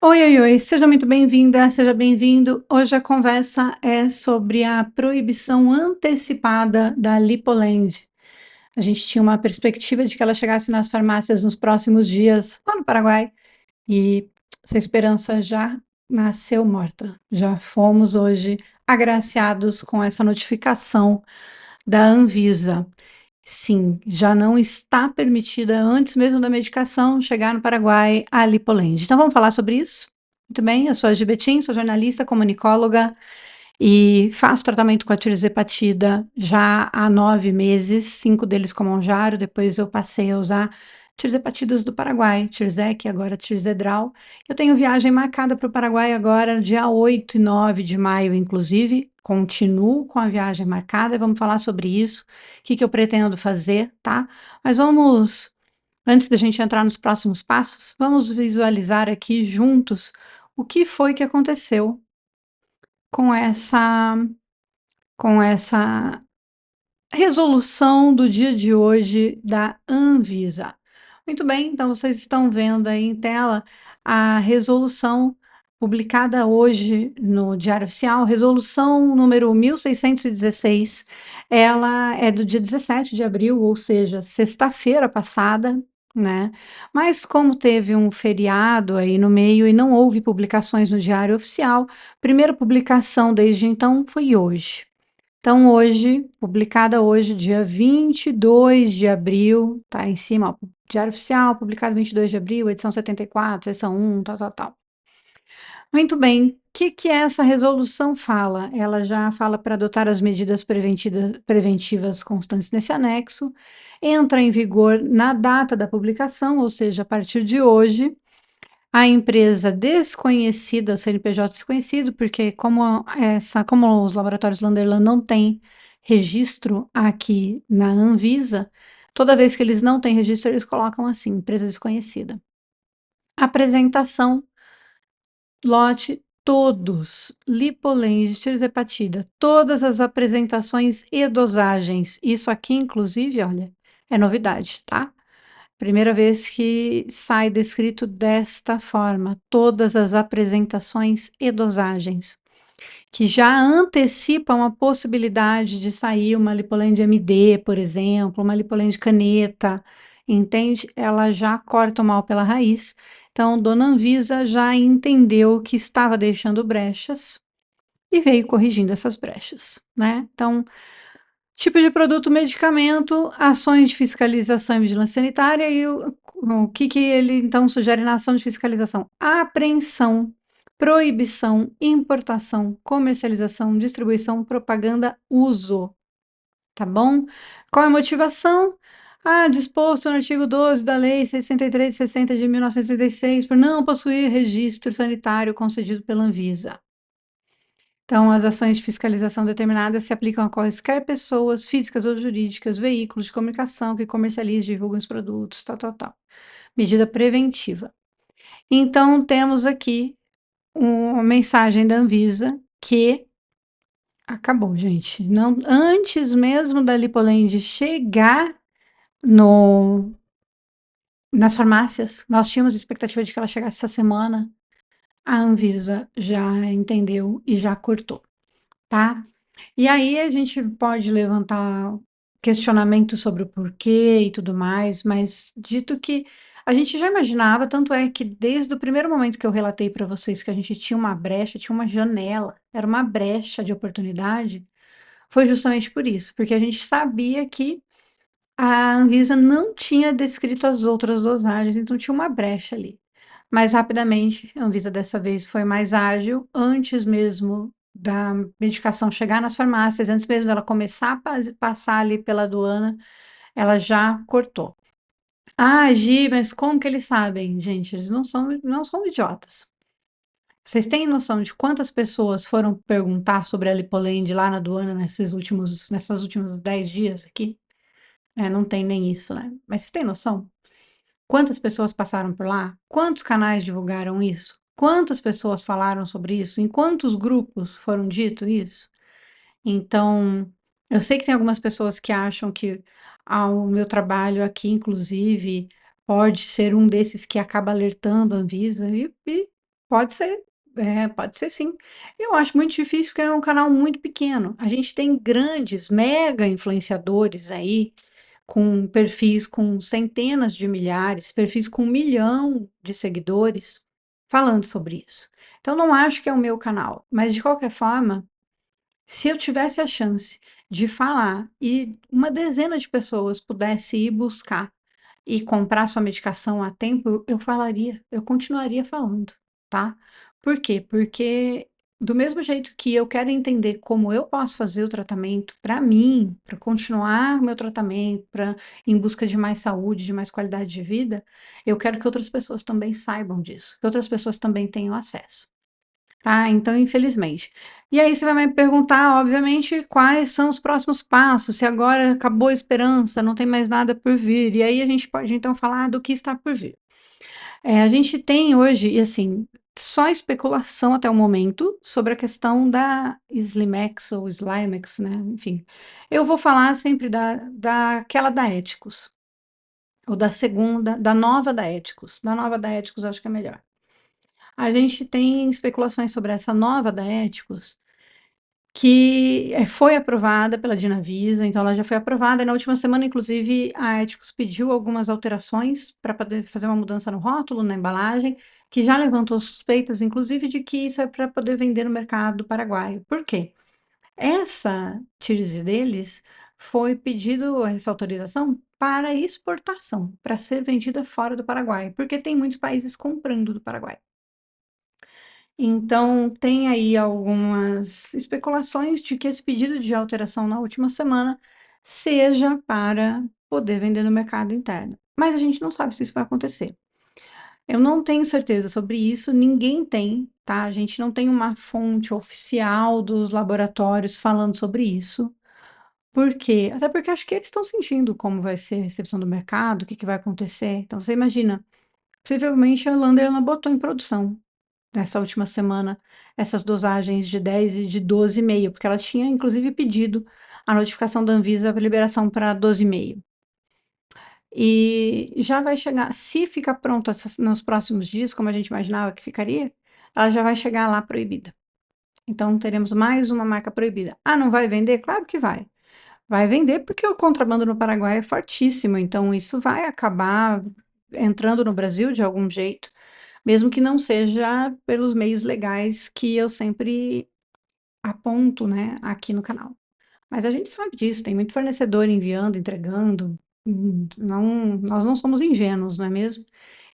Oi, oi, oi, seja muito bem-vinda, seja bem-vindo. Hoje a conversa é sobre a proibição antecipada da Lipoland. A gente tinha uma perspectiva de que ela chegasse nas farmácias nos próximos dias, lá no Paraguai, e essa esperança já nasceu morta. Já fomos hoje agraciados com essa notificação da Anvisa. Sim, já não está permitida, antes mesmo da medicação chegar no Paraguai, a Lipoland. Então vamos falar sobre isso? Muito bem, eu sou a Gibetin, sou jornalista, comunicóloga e faço tratamento com a tirzepatida já há 9 meses, 5 deles com Monjaro, depois eu passei a usar tirzepatidas do Paraguai, Tirzec, agora Tirzedral. Eu tenho viagem marcada para o Paraguai agora, dia 8 e 9 de maio, inclusive. Continuo com a viagem marcada e vamos falar sobre isso, o que eu pretendo fazer, tá? Mas vamos, antes da gente entrar nos próximos passos, vamos visualizar aqui juntos o que foi que aconteceu com essa resolução do dia de hoje da Anvisa. Muito bem, então vocês estão vendo aí em tela a resolução publicada hoje no Diário Oficial, resolução número 1616. Ela é do dia 17 de abril, ou seja, sexta-feira passada, né? Mas como teve um feriado aí no meio e não houve publicações no Diário Oficial, primeira publicação desde então foi hoje. Então, hoje, publicada hoje, dia 22 de abril, tá em cima, ó, Diário Oficial, publicado 22 de abril, edição 74, edição 1, tal, tal, tal. Muito bem, o que essa resolução fala? Ela já fala para adotar as medidas preventivas constantes nesse anexo, entra em vigor na data da publicação, ou seja, a partir de hoje, a empresa desconhecida, CNPJ desconhecido, porque como os laboratórios Landerlan não têm registro aqui na Anvisa, toda vez que eles não têm registro, eles colocam assim, empresa desconhecida. Apresentação, lote todos, Lipoland, tirzepatida, todas as apresentações e dosagens. Isso aqui, inclusive, olha, é novidade, tá? Primeira vez que sai descrito desta forma, todas as apresentações e dosagens, que já antecipam a possibilidade de sair uma Lipoland MD, por exemplo, uma Lipoland caneta, entende? Ela já corta o mal pela raiz. Então, Dona Anvisa já entendeu que estava deixando brechas e veio corrigindo essas brechas, né? Então, tipo de produto, medicamento, ações de fiscalização e vigilância sanitária e o que ele então sugere na ação de fiscalização? Apreensão, proibição, importação, comercialização, distribuição, propaganda, uso, tá bom? Qual é a motivação? Disposto no artigo 12 da Lei 63/60 de 1966, por não possuir registro sanitário concedido pela Anvisa. Então, as ações de fiscalização determinadas se aplicam a quaisquer pessoas, físicas ou jurídicas, veículos de comunicação que comercializem e divulguem os produtos, tal, tal, tal. Medida preventiva. Então, temos aqui uma mensagem da Anvisa que acabou, gente. Não, antes mesmo da Lipoland chegar no, nas farmácias, nós tínhamos expectativa de que ela chegasse essa semana. A Anvisa já entendeu e já cortou, tá? E aí a gente pode levantar questionamentos sobre o porquê e tudo mais, mas dito que a gente já imaginava, tanto é que desde o primeiro momento que eu relatei para vocês que a gente tinha uma brecha, tinha uma janela, era uma brecha de oportunidade, foi justamente por isso, porque a gente sabia que a Anvisa não tinha descrito as outras dosagens, então tinha uma brecha ali. Mas rapidamente, a Anvisa dessa vez foi mais ágil, antes mesmo da medicação chegar nas farmácias, antes mesmo dela começar a passar ali pela aduana, ela já cortou. Gi, mas como que eles sabem? Gente, eles não são idiotas. Vocês têm noção de quantas pessoas foram perguntar sobre a Lipoland lá na aduana nessas últimos 10 dias aqui? Não tem nem isso, né? Mas vocês têm noção? Quantas pessoas passaram por lá? Quantos canais divulgaram isso? Quantas pessoas falaram sobre isso? Em quantos grupos foram dito isso? Então, eu sei que tem algumas pessoas que acham que o meu trabalho aqui, inclusive, pode ser um desses que acaba alertando a Anvisa, e pode ser sim. Eu acho muito difícil porque é um canal muito pequeno. A gente tem grandes, mega influenciadores aí, com perfis com centenas de milhares, perfis com 1 milhão de seguidores, falando sobre isso. Então, não acho que é o meu canal, mas de qualquer forma, se eu tivesse a chance de falar e uma dezena de pessoas pudesse ir buscar e comprar sua medicação a tempo, eu falaria, eu continuaria falando, tá? Por quê? Porque do mesmo jeito que eu quero entender como eu posso fazer o tratamento para mim, para continuar meu tratamento, para em busca de mais saúde, de mais qualidade de vida, eu quero que outras pessoas também saibam disso, que outras pessoas também tenham acesso. Tá, então infelizmente. E aí você vai me perguntar, obviamente, quais são os próximos passos, se agora acabou a esperança, não tem mais nada por vir. E aí a gente pode então falar do que está por vir. A gente tem hoje, e assim, só especulação até o momento sobre a questão da Slimex ou Slimex, né? Enfim, eu vou falar sempre daquela da Éticos, ou da segunda, da nova da Éticos. Da nova da Éticos acho que é melhor. A gente tem especulações sobre essa nova da Éticos, que foi aprovada pela Dinavisa, então ela já foi aprovada. E na última semana, inclusive, a Éticos pediu algumas alterações para poder fazer uma mudança no rótulo, na embalagem, que já levantou suspeitas, inclusive, de que isso é para poder vender no mercado paraguaio. Por quê? Essa tírese deles foi pedido essa autorização para exportação, para ser vendida fora do Paraguai, porque tem muitos países comprando do Paraguai. Então, tem aí algumas especulações de que esse pedido de alteração na última semana seja para poder vender no mercado interno. Mas a gente não sabe se isso vai acontecer. Eu não tenho certeza sobre isso, ninguém tem, tá? A gente não tem uma fonte oficial dos laboratórios falando sobre isso. Por quê? Até porque acho que eles estão sentindo como vai ser a recepção do mercado, o que que vai acontecer. Então, você imagina, possivelmente a Lander ela botou em produção nessa última semana, essas dosagens de 10 e de 12,5, porque ela tinha inclusive pedido a notificação da Anvisa para liberação para 12,5. E já vai chegar, se ficar pronto nos próximos dias, como a gente imaginava que ficaria, ela já vai chegar lá proibida. Então teremos mais uma marca proibida. Ah, não vai vender? Claro que vai. Vai vender porque o contrabando no Paraguai é fortíssimo, então isso vai acabar entrando no Brasil de algum jeito, mesmo que não seja pelos meios legais que eu sempre aponto, né, aqui no canal. Mas a gente sabe disso, tem muito fornecedor enviando, entregando, não, nós não somos ingênuos, não é mesmo?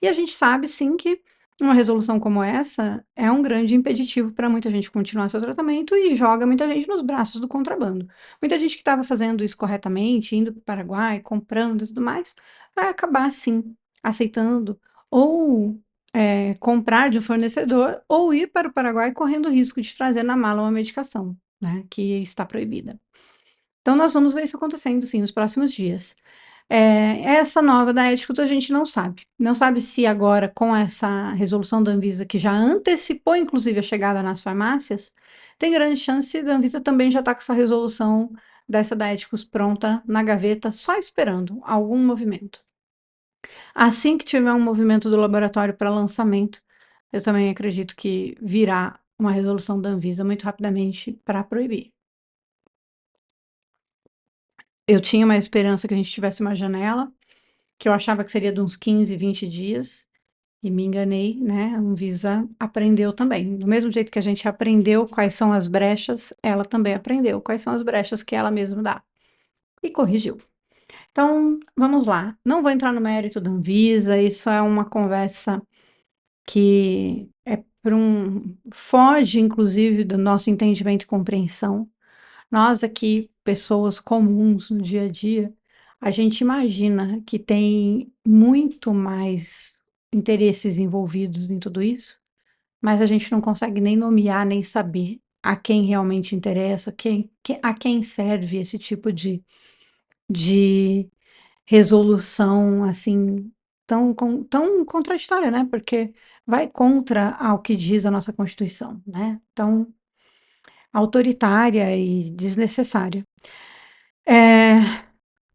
E a gente sabe sim que uma resolução como essa é um grande impeditivo para muita gente continuar seu tratamento e joga muita gente nos braços do contrabando. Muita gente que estava fazendo isso corretamente, indo para o Paraguai, comprando e tudo mais, vai acabar sim aceitando ou comprar de um fornecedor ou ir para o Paraguai correndo o risco de trazer na mala uma medicação, né, que está proibida. Então, nós vamos ver isso acontecendo, sim, nos próximos dias. Essa nova da Éticos a gente não sabe. Não sabe se agora, com essa resolução da Anvisa, que já antecipou, inclusive, a chegada nas farmácias, tem grande chance da Anvisa também já estar com essa resolução dessa da Éticos pronta na gaveta, só esperando algum movimento. Assim que tiver um movimento do laboratório para lançamento, eu também acredito que virá uma resolução da Anvisa muito rapidamente para proibir. Eu tinha uma esperança que a gente tivesse uma janela, que eu achava que seria de uns 15, 20 dias, e me enganei, né? A Anvisa aprendeu também. Do mesmo jeito que a gente aprendeu quais são as brechas, ela também aprendeu quais são as brechas que ela mesma dá. E corrigiu. Então, vamos lá. Não vou entrar no mérito da Anvisa, isso é uma conversa que é para foge, inclusive, do nosso entendimento e compreensão. Nós aqui, pessoas comuns no dia a dia, a gente imagina que tem muito mais interesses envolvidos em tudo isso, mas a gente não consegue nem nomear, nem saber a quem realmente interessa, a quem serve esse tipo de resolução, assim, tão contraditória, né? Porque vai contra ao que diz a nossa Constituição, né? Tão autoritária e desnecessária. É,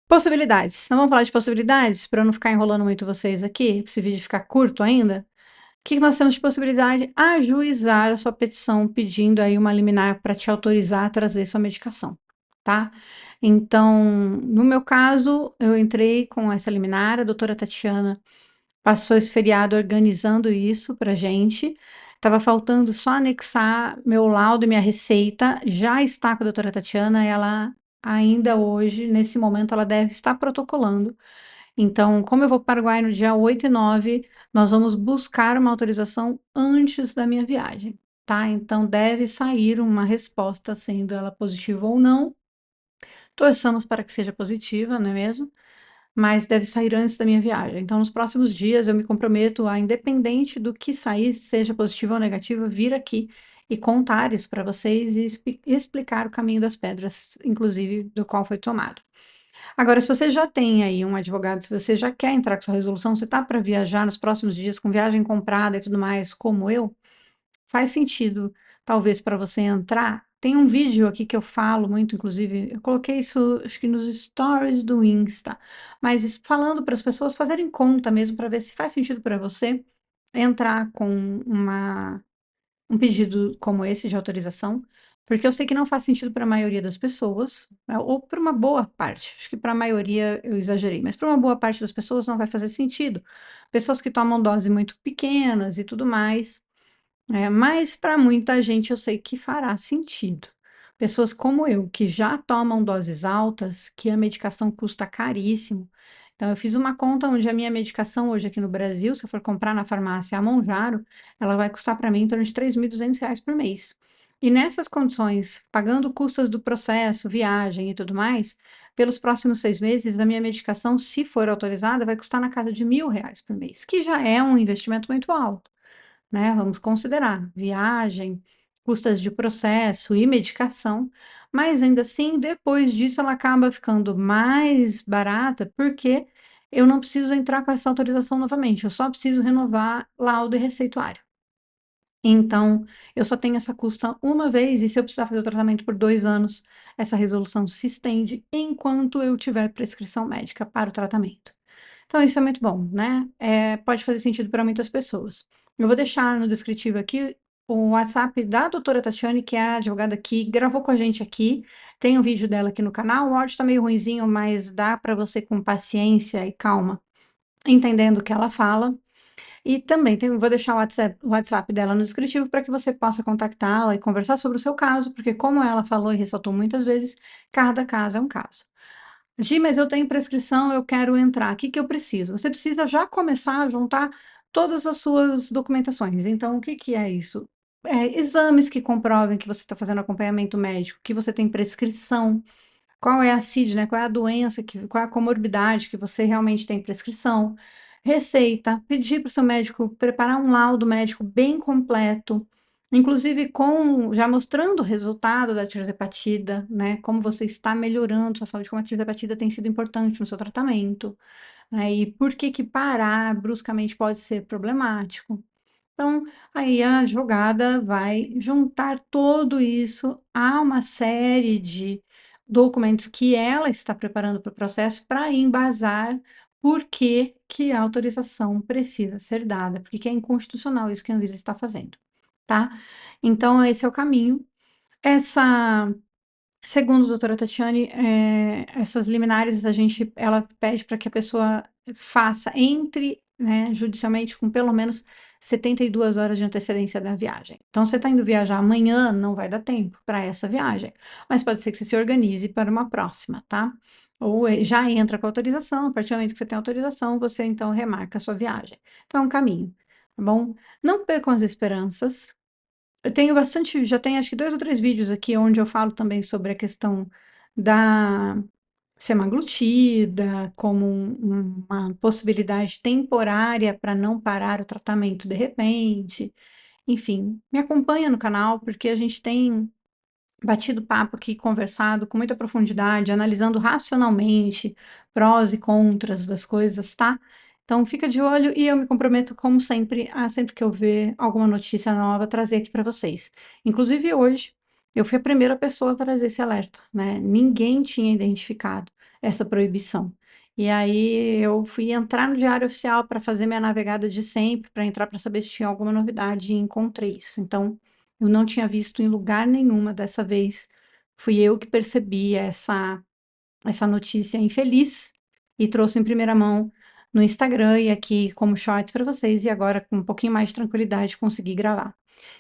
possibilidades. Não vamos falar de possibilidades para eu não ficar enrolando muito vocês aqui, para esse vídeo ficar curto ainda. que nós temos de possibilidade? Ajuizar a sua petição pedindo aí uma liminar para te autorizar a trazer sua medicação, tá? Então, no meu caso, eu entrei com essa liminar, a doutora Tatiana passou esse feriado organizando isso pra gente. Tava faltando só anexar meu laudo e minha receita. Já está com a doutora Tatiana, ela ainda hoje, nesse momento, ela deve estar protocolando. Então, como eu vou para o Paraguai no dia 8 e 9, nós vamos buscar uma autorização antes da minha viagem, tá? Então, deve sair uma resposta, sendo ela positiva ou não. Torçamos para que seja positiva, não é mesmo? Mas deve sair antes da minha viagem. Então, nos próximos dias, eu me comprometo a, independente do que sair, seja positivo ou negativo, vir aqui e contar isso para vocês e explicar o caminho das pedras, inclusive do qual foi tomado. Agora, se você já tem aí um advogado, se você já quer entrar com sua resolução, você está para viajar nos próximos dias com viagem comprada e tudo mais, como eu, faz sentido, talvez, para você entrar. Tem um vídeo aqui que eu falo muito, inclusive, eu coloquei isso, acho que nos stories do Insta, mas falando para as pessoas fazerem conta mesmo, para ver se faz sentido para você entrar com um pedido como esse de autorização, porque eu sei que não faz sentido para a maioria das pessoas, né, ou para uma boa parte. Acho que para a maioria eu exagerei, mas para uma boa parte das pessoas não vai fazer sentido. Pessoas que tomam doses muito pequenas e tudo mais. Mas para muita gente eu sei que fará sentido. Pessoas como eu, que já tomam doses altas, que a medicação custa caríssimo. Então, eu fiz uma conta onde a minha medicação hoje aqui no Brasil, se eu for comprar na farmácia a Monjaro, ela vai custar para mim em torno de R$ 3.200 por mês. E nessas condições, pagando custas do processo, viagem e tudo mais, pelos próximos 6 meses, a minha medicação, se for autorizada, vai custar na casa de R$ 1.000 por mês, que já é um investimento muito alto, né? Vamos considerar viagem, custas de processo e medicação, mas ainda assim, depois disso, ela acaba ficando mais barata, porque eu não preciso entrar com essa autorização novamente, eu só preciso renovar laudo e receituário. Então, eu só tenho essa custa uma vez, e se eu precisar fazer o tratamento por 2 anos, essa resolução se estende enquanto eu tiver prescrição médica para o tratamento. Então, isso é muito bom, né? Pode fazer sentido para muitas pessoas. Eu vou deixar no descritivo aqui o WhatsApp da doutora Tatiane, que é a advogada que gravou com a gente aqui. Tem um vídeo dela aqui no canal. O áudio tá meio ruinzinho, mas dá para você, com paciência e calma, entendendo o que ela fala. E também vou deixar o WhatsApp dela no descritivo para que você possa contactá-la e conversar sobre o seu caso, porque, como ela falou e ressaltou muitas vezes, cada caso é um caso. Gi, mas eu tenho prescrição, eu quero entrar. O que que eu preciso? Você precisa já começar a juntar todas as suas documentações. Então, o que que é isso? Exames que comprovem que você está fazendo acompanhamento médico, que você tem prescrição, qual é a CID, né? Qual é a doença, qual é a comorbidade que você realmente tem prescrição, receita, pedir para o seu médico preparar um laudo médico bem completo, inclusive já mostrando o resultado da tirohepatida, né? Como você está melhorando sua saúde, como a tirohepatida tem sido importante no seu tratamento, né? E por que que parar bruscamente pode ser problemático. Então, aí a advogada vai juntar tudo isso a uma série de documentos que ela está preparando para o processo para embasar por que que a autorização precisa ser dada, porque que é inconstitucional isso que a Anvisa está fazendo, tá? Então, esse é o caminho. Essa Segundo a doutora Tatiane, essas liminares ela pede para que a pessoa faça, entre, né, judicialmente com pelo menos 72 horas de antecedência da viagem. Então, você está indo viajar amanhã, não vai dar tempo para essa viagem, mas pode ser que você se organize para uma próxima, tá? Ou já entra com autorização, a partir do momento que você tem autorização, você então remarca a sua viagem. Então, é um caminho, tá bom? Não percam as esperanças. Eu tenho bastante, já tenho acho que 2 ou 3 vídeos aqui onde eu falo também sobre a questão da semaglutida como uma possibilidade temporária para não parar o tratamento de repente. Enfim, me acompanha no canal, porque a gente tem batido papo aqui, conversado com muita profundidade, analisando racionalmente prós e contras das coisas, tá? Então fica de olho e eu me comprometo, como sempre, a sempre que eu ver alguma notícia nova, trazer aqui para vocês. Inclusive hoje, eu fui a primeira pessoa a trazer esse alerta, né? Ninguém tinha identificado essa proibição. E aí eu fui entrar no Diário Oficial para fazer minha navegada de sempre, para entrar para saber se tinha alguma novidade e encontrei isso. Então, eu não tinha visto em lugar nenhuma dessa vez. Fui eu que percebi essa notícia infeliz e trouxe em primeira mão no Instagram e aqui como shorts para vocês, e agora com um pouquinho mais de tranquilidade consegui gravar.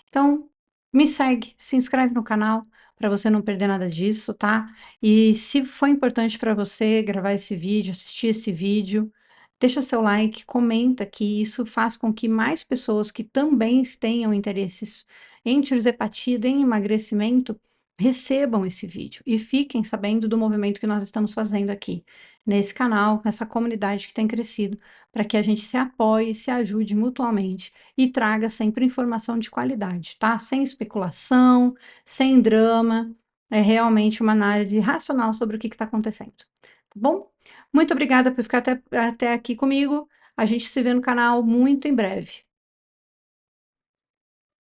Então, me segue, se inscreve no canal para você não perder nada disso, tá? E se foi importante para você gravar esse vídeo, assistir esse vídeo, deixa seu like, comenta que isso faz com que mais pessoas que também tenham interesses em tirzepatida, em emagrecimento, recebam esse vídeo e fiquem sabendo do movimento que nós estamos fazendo aqui nesse canal, com essa comunidade que tem crescido, para que a gente se apoie, se ajude mutuamente e traga sempre informação de qualidade, tá? Sem especulação, sem drama, é realmente uma análise racional sobre o que está acontecendo, tá bom? Muito obrigada por ficar até aqui comigo. A gente se vê no canal muito em breve.